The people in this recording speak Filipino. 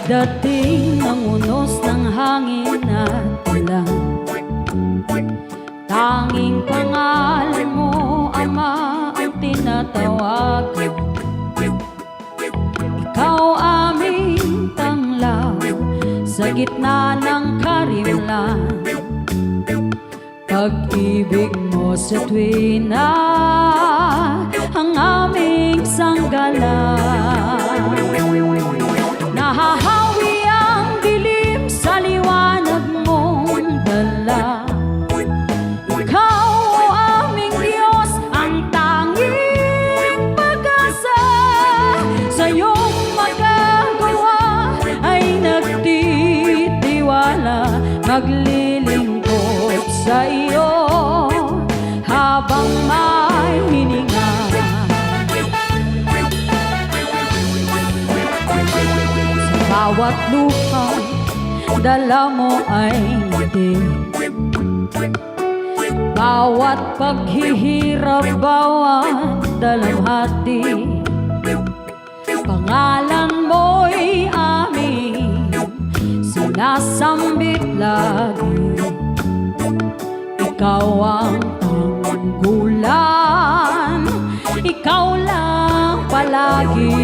Pagdating ng unos ng hangin at ulan, tanging pangalan mo, Ama, ang tinatawagan. Ikaw aming tanglaw sa gitna ng karimlan. Pag-ibig mo sa tuwina ang aming sanggalan. Nahahawi ang dilim sa liwanag mong dala. Ikaw o aming Diyos, ang tanging pag-asa. Sa iyong magagawa ay nagtitiwala, maglilingkod sa iyo habang may hininga. Bawat lupa, dala mo ay ngiti. Bawat paghihirap, bawat dalamhati, pangalan mo'y aming sinasambit lagi. Ikaw ang tanggulan, ikaw lang palagi.